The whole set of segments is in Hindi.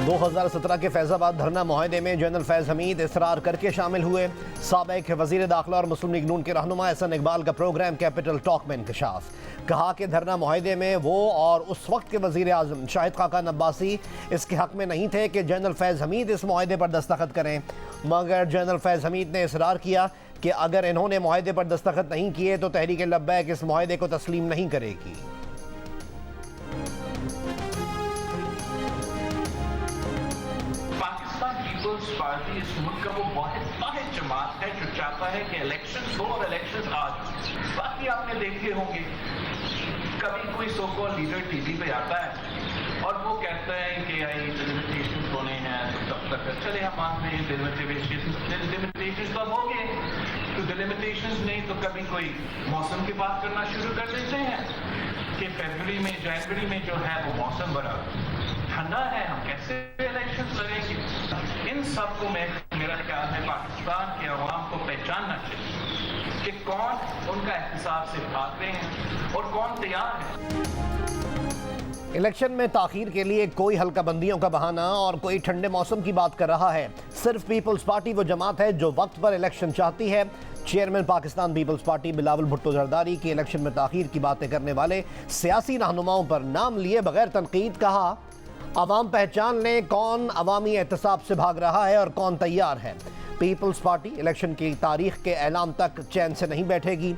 2017 के फैजाबाद धरना मुआहदे में जनरल फैज हमीद इसरार करके शामिल हुए। साबिक वजीर दाखिला और मुस्लिम लीग नून के रहनुमा एहसन इकबाल का प्रोग्राम कैपिटल टॉक में इंकशाफ। कहा कि धरना मुआहदे में वो और उस वक्त के वजीर आजम शाहिद खाकान अब्बासी इसके हक में नहीं थे कि जनरल फैज हमीद इस मुआहदे पर दस्तखत करें, मगर जनरल फैज हमीद ने इसरार किया कि अगर इन्होंने मुआहदे पर दस्तखत नहीं किए तो तहरीक लब्बैक इस मुआहदे को तस्लीम नहीं करेगी। पार्टी इस मुल्क का वो वाहिद जमात है जो चाहता है कि इलेक्शंस हो और इलेक्शंस आ जाए। बाकी आपने देखे होंगे कभी कोई सो कॉल्ड लीडर टीवी पे आता है और वो कहता है कि आई डिलिमिटेशन होने हैं तो तब तक चले हम मानते हैं डिलिमिटेशन तो अब हो गए, तो डिलिमिटेशन नहीं तो कभी कोई मौसम की बात करना शुरू कर देते हैं कि फरवरी में जनवरी में जो है वो मौसम बड़ा ठंडा है, हम कैसे इलेक्शन लड़ेंगे। इन सब को मेरा ख्याल है पाकिस्तान के अवाम को पहचानना चाहिए कि कौन उनका एहतसाब से भाग रहे हैं और कौन तैयार है। इलेक्शन में ताखीर के लिए कोई हल्का बंदियों का बहाना और कोई ठंडे मौसम की बात कर रहा है। सिर्फ पीपल्स पार्टी वो जमात है जो वक्त पर इलेक्शन चाहती है। Chairman Pakistan Peoples Party Bilawal Bhutto Zardari की इलेक्शन में ताखीर की बातें करने वाले सियासी रहनुमाओं पर नाम लिए बगैर तनकीद कहा, अवाम पहचान लें कौन अवामी एहतसाब से भाग रहा है और कौन तैयार है। पीपल्स पार्टी इलेक्शन की तारीख के ऐलान तक चैन से नहीं बैठेगी।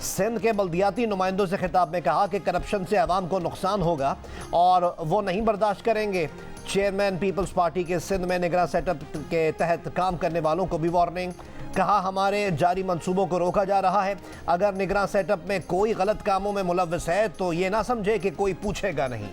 सिंध के बल्दियाती नुमाइंदों से खिताब में कहा कि करप्शन से अवाम को नुकसान होगा और वो नहीं बर्दाश्त करेंगे। चेयरमैन पीपल्स पार्टी के सिंध में निगरान सेटअप के तहत काम करने वालों को भी वार्निंग। कहा, हमारे जारी मंसूबों को रोका जा रहा है। अगर निगरान सेटअप में कोई गलत कामों में मुलव्वस है तो ये ना समझे कि कोई पूछेगा नहीं।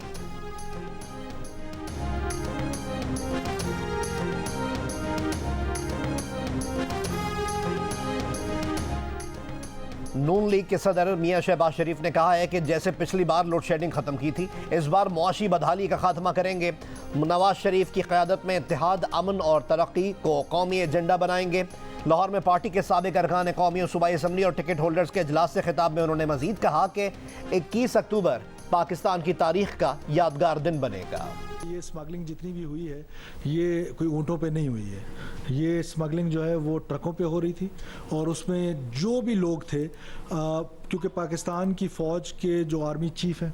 नून लीग के सदर मियां शहबाज शरीफ ने कहा है कि जैसे पिछली बार लोड शेडिंग खत्म की थी, इस बार मुआशी बदहाली का खात्मा करेंगे। नवाज शरीफ की क़यादत में इत्तेहाद, अमन और तरक्की को कौमी एजेंडा बनाएंगे। लाहौर में पार्टी के साबिक अरकान कौमी और सूबाई असम्बली और टिकट होल्डर्स के इजलास से खिताब में उन्होंने मजीद कहा कि 21 अक्टूबर पाकिस्तान की तारीख का यादगार दिन बनेगा। ये स्मगलिंग जितनी भी हुई है ये कोई ऊँटों पे नहीं हुई है, ये स्मगलिंग जो है वो ट्रकों पे हो रही थी और उसमें जो भी लोग थे क्योंकि पाकिस्तान की फ़ौज के जो आर्मी चीफ हैं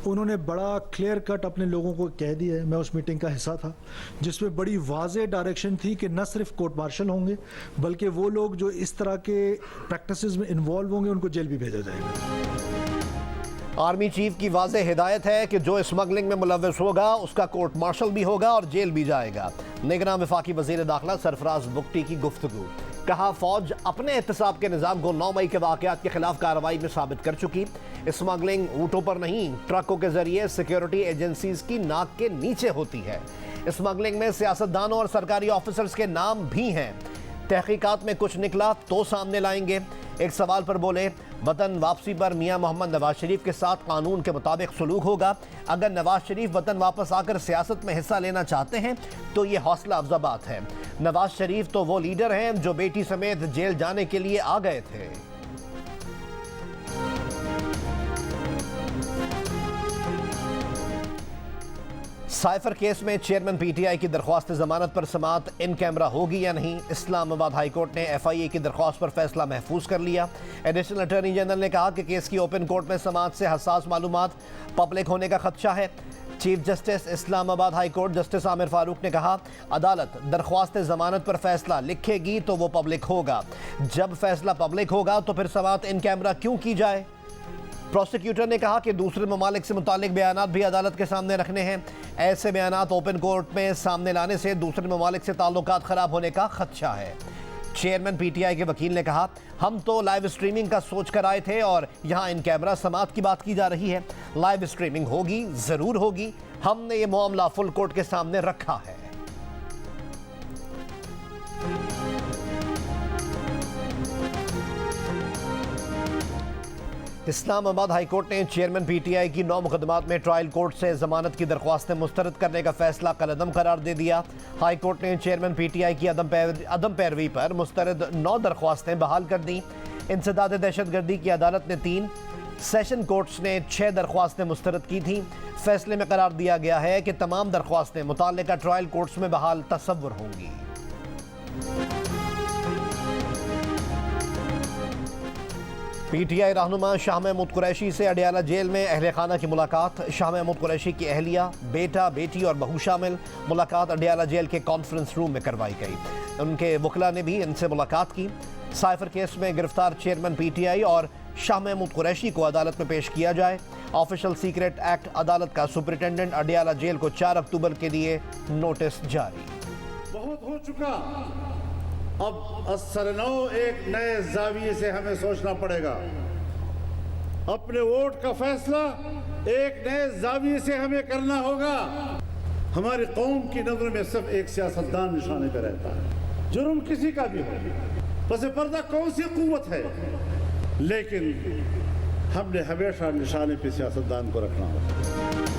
उन्होंने बड़ा क्लियर कट अपने लोगों को कह दिया है। मैं उस मीटिंग का हिस्सा था जिसमें बड़ी वाज़ेह डायरेक्शन थी कि न सिर्फ कोर्ट मार्शल होंगे बल्कि वो लोग जो इस तरह के प्रैक्टिसेस में इन्वॉल्व होंगे उनको जेल भी भेजा जाएगा। आर्मी चीफ की वाज़ेह हिदायत है कि जो स्मगलिंग में मुलव्वस होगा उसका कोर्ट मार्शल भी होगा और जेल भी जाएगा। निगरान वफाकी वज़ीर दाखिला सरफराज बुगटी की गुफ्तगू। कहा, फौज अपने एहतसाब के निज़ाम को 9 मई के वाक़यात के खिलाफ कार्रवाई में साबित कर चुकी। स्मगलिंग ऊँटों पर नहीं, ट्रकों के जरिए सिक्योरिटी एजेंसीज की नाक के नीचे होती है। स्मगलिंग में सियासतदानों और सरकारी ऑफिसर्स के नाम भी हैं। तहकीकात में कुछ निकला तो सामने लाएंगे। एक सवाल पर बोले, वतन वापसी पर मियां मोहम्मद नवाज शरीफ के साथ कानून के मुताबिक सलूक होगा। अगर नवाज शरीफ वतन वापस आकर सियासत में हिस्सा लेना चाहते हैं तो ये हौसला अफजा बात है। नवाज शरीफ तो वो लीडर हैं जो बेटी समेत जेल जाने के लिए आ गए थे। साइफर केस में चेयरमैन पीटीआई की दरख्वास्त जमानत पर समाअत इन कैमरा होगी या नहीं। इस्लामाबाद हाई कोर्ट ने एफआईए की दरख्वास्त पर फैसला महफूज कर लिया। एडिशनल अटॉर्नी जनरल ने कहा कि केस की ओपन कोर्ट में समाअत से हसास मालूमात पब्लिक होने का खदशा है। Chief justice Islamabad high court justice Aamir Farooq ने कहा, अदालत दरख्वास्त जमानत पर फैसला लिखेगी तो वो पब्लिक होगा। जब फैसला पब्लिक होगा तो फिर समाअत इन कैमरा क्यों की जाए। प्रोसिक्यूटर ने कहा कि दूसरे ममालिक से मुतालिक बयानात भी अदालत के सामने रखने हैं। ऐसे बयानात ओपन कोर्ट में सामने लाने से दूसरे ममालिक से ताल्लुकात ख़राब होने का खदशा है। चेयरमैन पीटीआई के वकील ने कहा, हम तो लाइव स्ट्रीमिंग का सोच कर आए थे और यहाँ इन कैमरा समाअत की बात की जा रही है। लाइव स्ट्रीमिंग होगी, ज़रूर होगी। हमने ये मामला फुल कोर्ट के सामने रखा है। इस्लामाबाद हाई कोर्ट ने चेयरमैन पीटीआई की 9 मुकदमात में ट्रायल कोर्ट से जमानत की दरख्वास्तें मुस्तरद करने का फैसला कलअदम करार दे दिया। हाई कोर्ट ने चेयरमैन पीटीआई की अदम पैरवी पर मुस्तरद 9 दरख्वास्तें बहाल कर दी। इंसदाद दहशतगर्दी की अदालत ने 3, सेशन कोर्ट्स ने 6 दरख्वास्तें मुस्तरद की थी। फैसले में करार दिया गया है कि तमाम दरख्वास्तें मुताल्लिका ट्रायल कोर्ट्स में बहाल तसव्वुर होंगी। पीटीआई रहनुमा शाह महमूद कुरैशी से अडियाला जेल में अहले खाना की मुलाकात। शाह महमूद कुरैशी की अहलिया, बेटा, बेटी और बहू शामिल। मुलाकात अडियाला जेल के कॉन्फ्रेंस रूम में करवाई गई। उनके वकला ने भी इनसे मुलाकात की। साइफर केस में गिरफ्तार चेयरमैन पीटीआई और शाह महमूद कुरैशी को अदालत में पेश किया जाए। ऑफिशियल सीक्रेट एक्ट अदालत का सुपरिटेंडेंट अडियाला जेल को 4 अक्टूबर के लिए नोटिस जारी। बहुत हो चुका, अब असरनौ एक नए जाविये से हमें सोचना पड़ेगा। अपने वोट का फैसला एक नए जाविये से हमें करना होगा। हमारी कौम की नजर में सिर्फ एक सियासतदान निशाने पर रहता है, जुर्म किसी का भी हो, बस पर्दा कौन सी कुव्वत है, लेकिन हमने हमेशा निशाने पे सियासतदान को रखना होगा।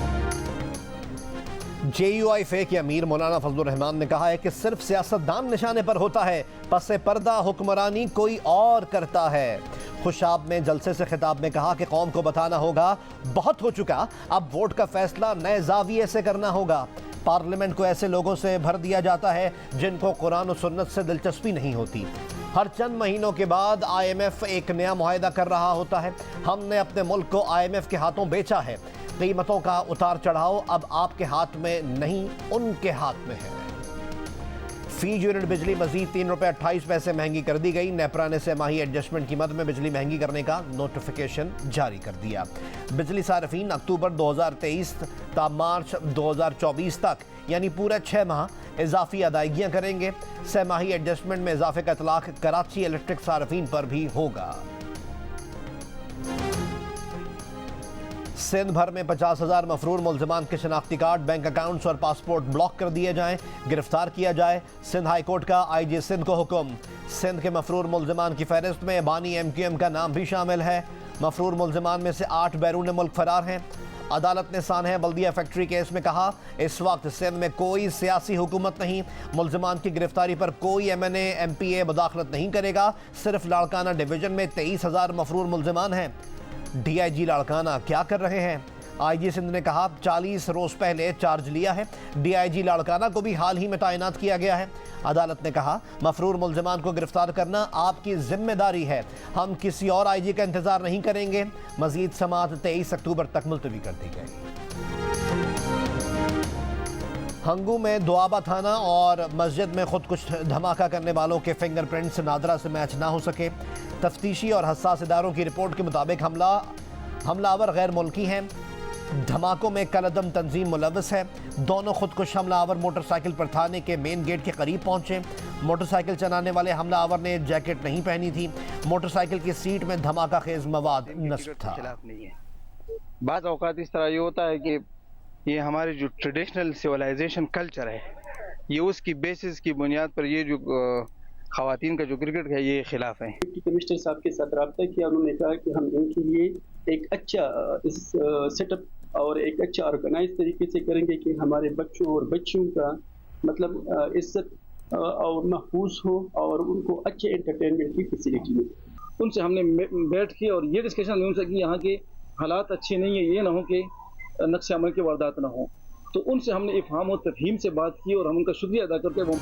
JUI के अमीर मौलाना फजलुर रहमान ने कहा है कि सिर्फ सियासतदान निशाने पर होता है, पस पर्दा हुक्मरानी कोई और करता है। खुशाब में जलसे से खिताब में कहा कि कौम को बताना होगा बहुत हो चुका, अब वोट का फैसला नए जाविये से करना होगा। पार्लियामेंट को ऐसे लोगों से भर दिया जाता है जिनको कुरान और सुन्नत से दिलचस्पी नहीं होती। हर चंद महीनों के बाद IMF एक नया मुआहदा कर रहा होता है। हमने अपने मुल्क को IMF के हाथों बेचा है। कीमतों का उतार चढ़ाव अब आपके हाथ में नहीं, उनके हाथ में है। फी यूनिट बिजली मजीद 3 रुपये 28 पैसे महंगी कर दी गई। नेपरा ने सेमाही एडजस्टमेंट की मद में बिजली महंगी करने का नोटिफिकेशन जारी कर दिया। बिजली सार्फिन अक्टूबर 2023 ता मार्च 2024 तक यानी पूरे 6 माह इजाफी अदायगियां करेंगे। सेमाही एडजस्टमेंट में इजाफे का इतलाक कराची इलेक्ट्रिक सार्फिन पर भी होगा। सिंध भर में 50,000 मफरूर मुल्ज़िमान के शनाख्ती कार्ड, बैंक अकाउंट्स और पासपोर्ट ब्लॉक कर दिए जाएं, गिरफ्तार किया जाए। सिंध हाई कोर्ट का IG सिंध को हुक्म। सिंध के मफरूर मुल्ज़िमान की फहरिस्त में बानी MQM का नाम भी शामिल है। मफरूर मुल्ज़िमान में से 8 बैरून मुल्क फरार हैं। अदालत ने सानह बल्दिया फैक्ट्री केस में कहा, इस वक्त सिंध में कोई सियासी हुकूमत नहीं। मुल्ज़िमान की गिरफ्तारी पर कोई MNA MPA मुदाखलत नहीं करेगा। सिर्फ लाड़काना डिवीजन में 23,000 मफरूर मुल्ज़िमान हैं। DIG लाड़काना क्या कर रहे हैं? IG सिंध ने कहा 40 रोज पहले चार्ज लिया है। DIG लाड़काना को भी हाल ही में तैनात किया गया है। अदालत ने कहा मफरूर मुल्ज़िमान को गिरफ्तार करना आपकी जिम्मेदारी है, हम किसी और IG का इंतजार नहीं करेंगे। मजीद समाअत 23 अक्टूबर तक मुलतवी कर दी गई। हंगू में दुआबा थाना और मस्जिद में खुद कुछ धमाका करने वालों के फिंगरप्रिंट्स नादरा से मैच ना हो सके। तफ्तीशी और हसास इदारों की रिपोर्ट के मुताबिक हमलावर गैर मुल्की हैं। धमाकों में कलअदम तंजीम मुलव्वस है। दोनों खुदकुश हमलावर मोटरसाइकिल पर थाने के मेन गेट के करीब पहुंचे। मोटरसाइकिल चलाने वाले हमलावर ने जैकेट नहीं पहनी थी। मोटरसाइकिल की सीट में धमाका खेज मवाद नस्ब था। बात औकात इस तरह ये होता है कि ये हमारे जो ट्रेडिशनल सिविलाइजेशन कल्चर है, ये उसकी बेसिस की बुनियाद पर ये जो खवातीन का जो क्रिकेट है ये खिलाफ है। डिप्टी कमिश्नर साहब के साथ रब्ता किया, उन्होंने कहा कि हम इनके लिए एक अच्छा इस सेटअप और एक अच्छा ऑर्गेनाइज तरीके से करेंगे कि हमारे बच्चों और बच्चियों का मतलब इज्जत और महफूज हो और उनको अच्छे एंटरटेनमेंट की फैसिलिटी मिले। उनसे हमने बैठ के और ये डिस्कशन उनसे की यहाँ के हालात अच्छे नहीं है, ये ना हो कि नक्शे अमल की वारदात ना हो, तो उनसे हमने इफ़हाम और तफहीम से बात की और हम उनका शुक्रिया अदा करते हैं।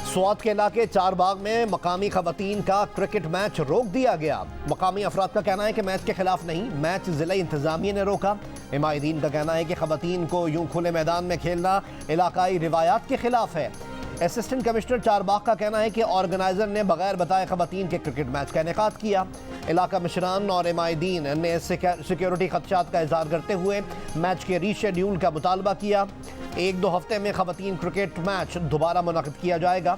स्वात के इलाके चारबाग में मकामी खवातीन का क्रिकेट मैच रोक दिया गया। मकामी अफराद का कहना है कि मैच के खिलाफ नहीं, मैच जिला इंतजामिया ने रोका। इमायदीन का कहना है कि खवातीन को यूं खुले मैदान में खेलना इलाकाई रिवायात के खिलाफ है। असिस्टेंट कमिश्नर चारबाग का कहना है कि ऑर्गेनाइजर ने बगैर बताए खवातीन के क्रिकेट मैच का इनेकाद किया। इलाका मिशरान और इमायदीन ने सिक्योरिटी खदशात का इजहार करते हुए मैच के रीशेड्यूल का मुतालबा किया। 1-2 हफ्ते में खवातीन क्रिकेट मैच दोबारा मुनक़िद किया जाएगा।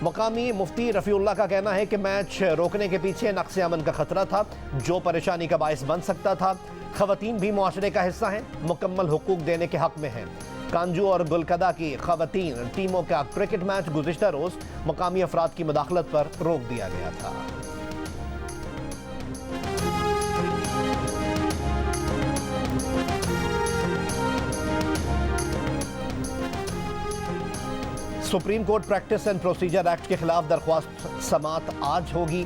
मकामी मुफ्ती रफ़ीउल्लाह का कहना है कि मैच रोकने के पीछे नक्शे अमन का खतरा था जो परेशानी का बायस बन सकता था। खवातीन भी मुआशरे का हिस्सा हैं, मुकम्मल हुकूक देने के हक में हैं। कांजू और गुलकदा की खवातीन टीमों का क्रिकेट मैच गुज़िश्ता रोज़ मकामी अफराद की मुदाखलत पर रोक दिया गया था। Supreme court practice and procedure act के खिलाफ दरख्वास्त समाअत आज होगी।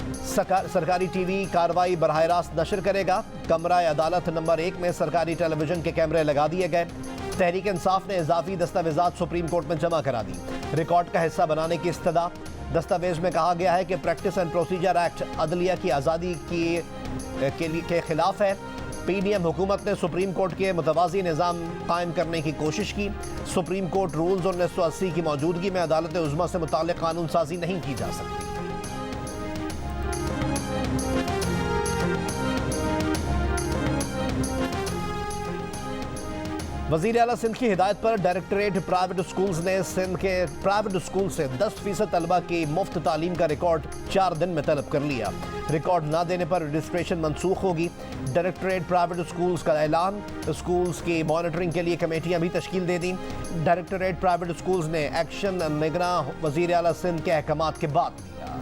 सरकारी टीवी कार्रवाई बराह रास्त नशर करेगा। कमरा अदालत नंबर 1 में सरकारी टेलीविजन के कैमरे लगा दिए गए। तहरीक इंसाफ ने इजाफी दस्तावेजात सुप्रीम कोर्ट में जमा करा दी। रिकॉर्ड का हिस्सा बनाने की इस्तदा। दस्तावेज में कहा गया है कि प्रैक्टिस एंड प्रोसीजर एक्ट अदलिया की आज़ादी के खिलाफ है। पीडीएम हुकूमत ने सुप्रीम कोर्ट के मुतवाज़ी निज़ाम कायम करने की कोशिश की। सुप्रीम कोर्ट रूल्स 1980 की मौजूदगी में अदालत उज़्मा से मुताल्लिक़ कानून साजी नहीं की जा सकती। वज़ीर आला सिंध की हिदायत पर डायरेक्टरेट प्राइवेट स्कूल्स ने सिंध के प्राइवेट स्कूल से 10% तलबा की मुफ्त तालीम का रिकॉर्ड 4 दिन में तलब कर लिया। रिकॉर्ड ना देने पर रजिस्ट्रेशन मनसूख होगी। डायरेक्टरेट प्राइवेट स्कूल्स का ऐलान। स्कूल्स की मॉनिटरिंग के लिए कमेटियां भी तश्कील दे दी। डायरेक्टरेट प्राइवेट स्कूल्स ने एक्शन निगरान वज़ीर आला सिंध के अहकामात के बाद लिया।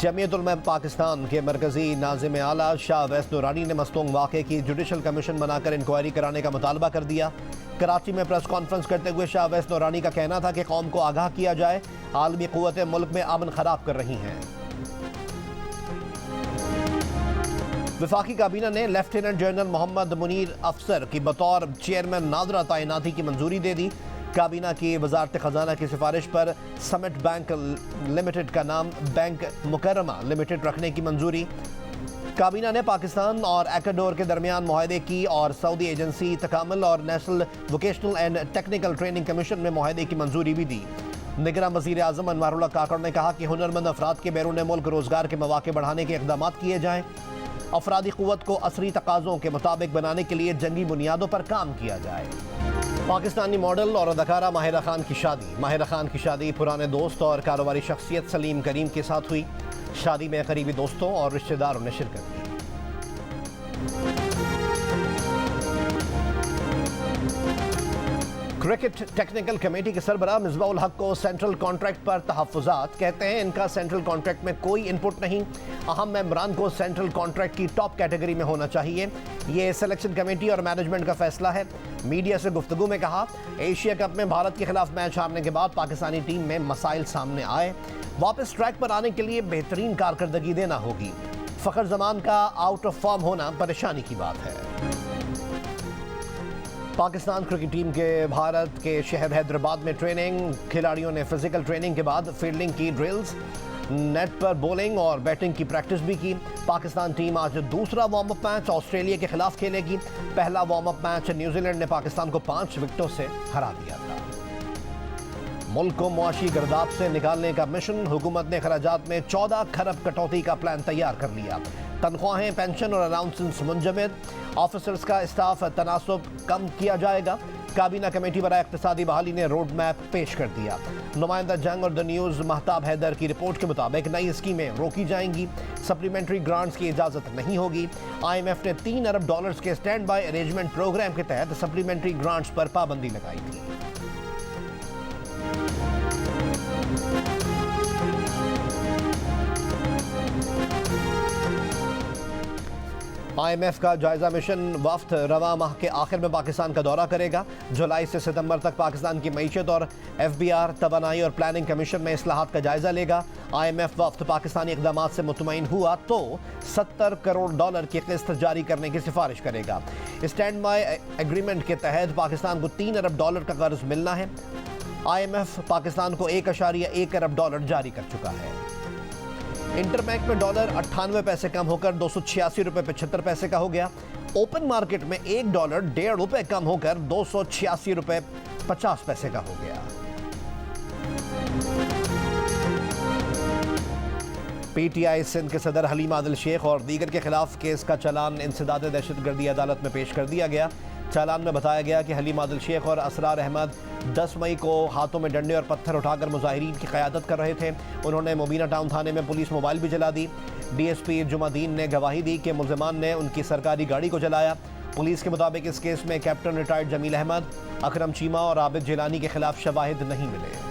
जमीयत उलमा पाकिस्तान के मरकजी नाज़िम आला शाह अवैस नूरानी ने मस्तूंग वाक़े की जुडिशल कमीशन बनाकर इंक्वायरी कराने का मुतालबा कर दिया। कराची में प्रेस कॉन्फ्रेंस करते हुए शाह अवैस नूरानी का कहना था कि कौम को आगाह किया जाए, आलमी क़ुव्वतें मुल्क में अमन खराब कर रही हैं। वफाकी काबीना ने लेफ्टिनेंट जनरल मोहम्मद मुनीर अफसर की बतौर चेयरमैन नादरा तैनाती की मंजूरी दे दी। काबीना की वजारत खजाना की सिफारिश पर समिट बैंक लिमिटेड का नाम बैंक मुकर्रमा लिमिटेड रखने की मंजूरी। काबीना ने पाकिस्तान और एक्वाडोर के दरमियान मुआहदे की और सऊदी एजेंसी तकामुल और national vocational and technical training commission में मुआहदे की मंजूरी भी दी। निगरान वज़ीर आज़म अनवारुल्लाह काकड़ ने कहा कि हुनरमंद अफराद के बैरून मुल्क रोजगार के मौके बढ़ाने के इक़दाम किए जाएँ। अफरादी क़ुव्वत को असरी तकाज़ों के मुताबिक बनाने के लिए जंगी बुनियादों पर काम किया जाए। पाकिस्तानी मॉडल और अदाकारा माहिरा खान की शादी। माहिरा खान की शादी पुराने दोस्त और कारोबारी शख्सियत सलीम करीम के साथ हुई। शादी में करीबी दोस्तों और रिश्तेदारों ने शिरकत की। क्रिकेट टेक्निकल कमेटी के सरबराह मिसबाउल हक को सेंट्रल कॉन्ट्रैक्ट पर तहफ़्फ़ुज़ात। कहते हैं इनका सेंट्रल कॉन्ट्रैक्ट में कोई इनपुट नहीं। अहम मेंबरान को सेंट्रल कॉन्ट्रैक्ट की टॉप कैटेगरी में होना चाहिए। ये सिलेक्शन कमेटी और मैनेजमेंट का फैसला है। मीडिया से गुफ्तगू में कहा, एशिया कप में भारत के खिलाफ मैच हारने के बाद पाकिस्तानी टीम में मसाइल सामने आए। वापस ट्रैक पर आने के लिए बेहतरीन कारकर्दगी देना होगी। फ़खर जमान का आउट ऑफ फॉर्म होना परेशानी की बात है। पाकिस्तान क्रिकेट टीम के भारत के शहर हैदराबाद में ट्रेनिंग। खिलाड़ियों ने फिजिकल ट्रेनिंग के बाद फील्डिंग की ड्रिल्स, नेट पर बॉलिंग और बैटिंग की प्रैक्टिस भी की। पाकिस्तान टीम आज दूसरा वार्म अप मैच ऑस्ट्रेलिया के खिलाफ खेलेगी। पहला वार्म अप मैच न्यूजीलैंड ने पाकिस्तान को 5 विकेटों से हरा दिया था। मुल्क को मुआशी गर्दाब से निकालने का मिशन। हुकूमत ने खराजात में 14 खरब कटौती का प्लान तैयार कर लिया। तनख्वाहें, पेंशन और अलाउंसेंस मुंजमद। ऑफिसर्स का स्टाफ तनासब कम किया जाएगा। काबीना कमेटी बराए इक्तिसादी बहाली ने रोड मैप पेश कर दिया। नुमाइंदा जंग और द न्यूज़ महताब हैदर की रिपोर्ट के मुताबिक नई स्कीमें रोकी जाएंगी। सप्लीमेंट्री ग्रांट्स की इजाज़त नहीं होगी। IMF ने $3 अरब के स्टैंड बाय अरेंजमेंट प्रोग्राम के तहत सप्लीमेंट्री ग्रांट्स पर पाबंदी लगाई थी। IMF का जायजा मिशन वफ्द रवा माह के आखिर में पाकिस्तान का दौरा करेगा। जुलाई से सितंबर तक पाकिस्तान की मईशत और FBR, तवानाई और प्लानिंग कमीशन में इस्लाहात का जायजा लेगा। IMF वफ्द पाकिस्तानी इक़दाम से मुतमईन हुआ तो $70 करोड़ की किस्त जारी करने की सिफारिश करेगा। स्टैंड बाय एग्रीमेंट के तहत पाकिस्तान को $3 अरब का कर्ज मिलना है। IMF पाकिस्तान को $1.1 अरब जारी कर चुका है। इंटरबैंक में डॉलर 98 पैसे कम होकर $286.75 का हो गया। ओपन मार्केट में $1 ₹1.5 कम होकर $286.50 का हो गया। PTI सिंध के सदर हलीम आदिल शेख और दीगर के खिलाफ केस का चालान इंसदाद दहशतगर्दी अदालत में पेश कर दिया गया। चालान में बताया गया कि हलीम आदिल शेख और असरार अहमद 10 मई को हाथों में डंडे और पत्थर उठाकर मुजाहिरीन की क़यादत कर रहे थे। उन्होंने मुबीना टाउन थाने में पुलिस मोबाइल भी जला दी। DSP जुमादीन ने गवाही दी कि मुल्ज़िमान ने उनकी सरकारी गाड़ी को जलाया। पुलिस के मुताबिक इस केस में कैप्टन रिटायर्ड जमील अहमद, अकरम चीमा और आबिद जिलानी के खिलाफ शवाहिद नहीं मिले।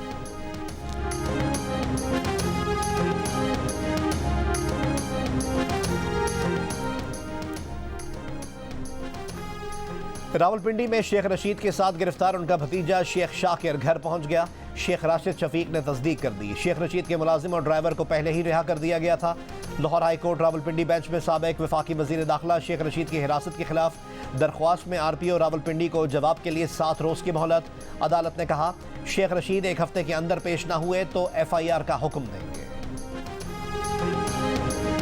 रावलपिंडी में शेख रशीद के साथ गिरफ्तार उनका भतीजा शेख शाकिर घर पहुंच गया। शेख राशिद शफीक ने तस्दीक कर दी। शेख रशीद के मुलाजिम और ड्राइवर को पहले ही रिहा कर दिया गया था। Lahore high court Rawalpindi bench में साबिक वफाकी वजीर दाखिला शेख रशीद की हिरासत के खिलाफ दरख्वास्त में RPO रावलपिंडी को जवाब के लिए 7 रोज की मोहलत। अदालत ने कहा शेख रशीद 1 हफ्ते के अंदर पेश न हुए तो FIR का हुक्म देंगे।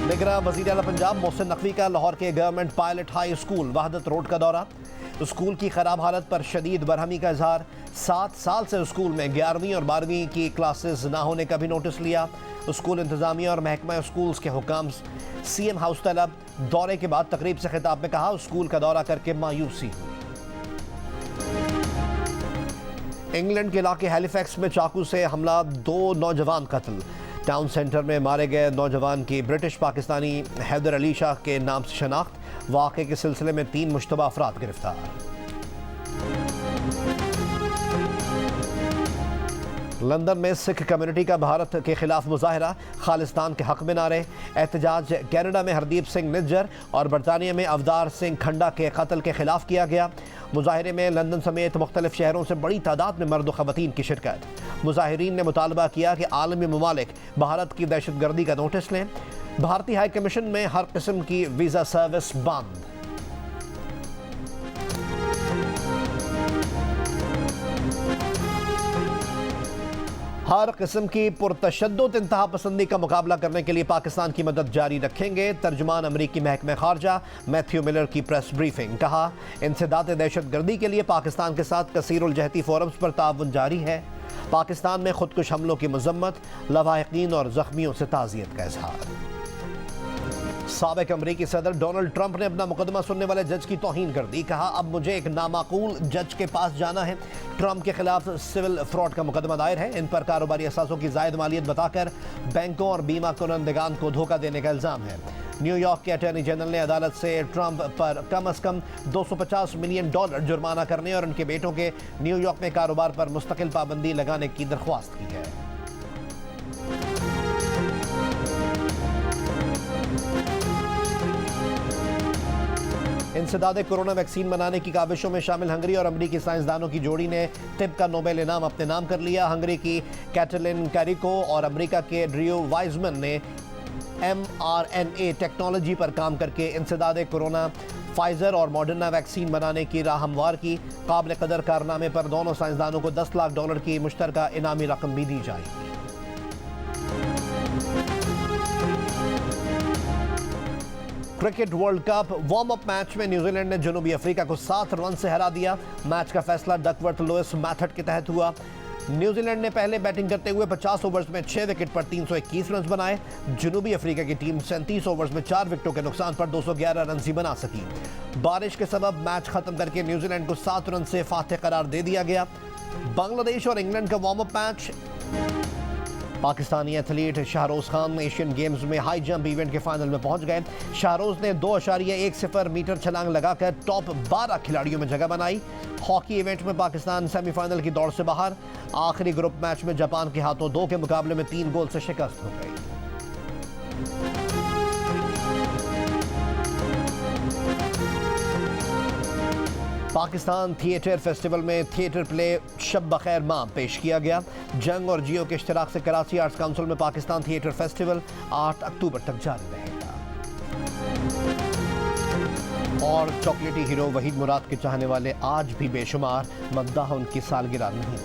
निगरान वज़ीर आला पंजाब मोहसिन नकवी का लाहौर के government pilot high school Wahdat road का दौरा। स्कूल की खराब हालत पर शदीद बरहमी का इजहार। 7 साल से स्कूल में 11वीं और 12वीं की क्लासेस ना होने का भी नोटिस लिया। स्कूल इंतजामिया और महकमा स्कूल्स के हुकाम CM हाउस तलब। दौरे के बाद तकरीब से खिताब में कहा स्कूल का दौरा करके मायूसी हुई। इंग्लैंड के इलाके हैलिफैक्स में चाकू से हमला, 2 नौजवान कत्ल। टाउन सेंटर में मारे गए नौजवान की ब्रिटिश पाकिस्तानी हैदर अली शाह के नाम से शनाख्त। वाक़े के सिलसिले में 3 मुश्तबा अफराद गिरफ्तार। लंदन में सिख कम्युनिटी का भारत के खिलाफ मुजाहरा, खालिस्तान के हक में नारे। एहतजाज कनाडा में हरदीप सिंह निज्जर और बरतानिया में अवतार सिंह खंडा के कत्ल के खिलाफ किया गया। मुजाहरे में लंदन समेत मुख्तलिफ शहरों से बड़ी तादाद में मर्द व ख़वातीन की शिरकत। मुजाहिरीन ने मुतालबा किया कि आलमी ममालिक भारत की दहशतगर्दी का नोटिस लें। भारतीय हाई कमीशन में हर किस्म की वीज़ा सर्विस बंद। हर किस्म की पुरतशद्दुद इंतहा पसंदी का मुकाबला करने के लिए पाकिस्तान की मदद जारी रखेंगे। तर्जुमान अमरीकी महकमा खारजा मैथ्यू मिलर की प्रेस ब्रीफिंग। कहा इंसदाद दहशतगर्दी के लिए पाकिस्तान के साथ कसीरुल जहती फोरम्स पर ताउन जारी है। पाकिस्तान में खुदकुश हमलों की मजम्मत, लवाहिकीन और जख्मियों से ताज़ियत का इजहार। साबिक अमरीकी सदर डोनाल्ड ट्रंप ने अपना मुकदमा सुनने वाले जज की तौहीन कर दी। कहा अब मुझे एक नामाकूल जज के पास जाना है। ट्रंप के खिलाफ सिविल फ्रॉड का मुकदमा दायर है। इन पर कारोबारी असासों की जायद मालियत बताकर बैंकों और बीमा कुनंदगान को धोखा देने का इल्जाम है। न्यूयॉर्क के अटॉर्नी जनरल ने अदालत से ट्रंप पर कम अज कम $250 मिलियन जुर्माना करने और उनके बेटों के न्यूयॉर्क में कारोबार पर मुस्तकिल पाबंदी लगाने की दरख्वास्त की है। इंसदाद कोरोना वैक्सीन बनाने की काविशों में शामिल हंगरी और अमरीकी साइंसदानों की जोड़ी ने तिब का नोबेल इनाम अपने नाम कर लिया। हंगरी की कैटलिन कैरिको और अमरीका के ड्रियो वाइजमन ने mRNA टेक्नोलॉजी पर काम करके इंसदाद कोरोना फाइजर और मॉडर्ना वैक्सीन बनाने की राह हमवार की। काबिल कदर कारनामे पर दोनों साइंसदानों को $10 लाख की मुश्तरका इनामी रकम भी दी जाएगी। Cricket world cup warm up match में न्यूजीलैंड ने जनूबी अफ्रीका को 7 रन से हरा दिया। मैच का फैसला डकवर्थ लुइस मेथड के तहत हुआ। न्यूजीलैंड ने पहले बैटिंग करते हुए 50 ओवर्स में 6 विकेट पर 321 रन बनाए। जनूबी अफ्रीका की टीम 37 ओवर्स में 4 विकेटों के नुकसान पर 211 रन ही बना सकी। बारिश के सबब मैच खत्म करके न्यूजीलैंड को 7 रन से फातेह करार दे दिया गया। बांग्लादेश और इंग्लैंड का warm up match. Pakistani athlete Shahroz Khan Asian Games में हाई जंप इवेंट के फाइनल में पहुंच गए। शाहरोज ने 2.10 मीटर छलांग लगाकर टॉप 12 खिलाड़ियों में जगह बनाई। हॉकी इवेंट में पाकिस्तान सेमीफाइनल की दौड़ से बाहर। आखिरी ग्रुप मैच में जापान के हाथों 2 के मुकाबले में 3 गोल से शिकस्त हो गई। पाकिस्तान थिएटर फेस्टिवल में थिएटर प्ले शब बखैर माँ पेश किया गया। जंग और जियो के इश्तिराक से कराची आर्ट्स काउंसिल में पाकिस्तान थिएटर फेस्टिवल 8 अक्टूबर तक जारी रहेगा। और चॉकलेटी हीरो वहीद मुराद के चाहने वाले आज भी बेशुमार, मद्दाह उनकी सालगिरह नहीं।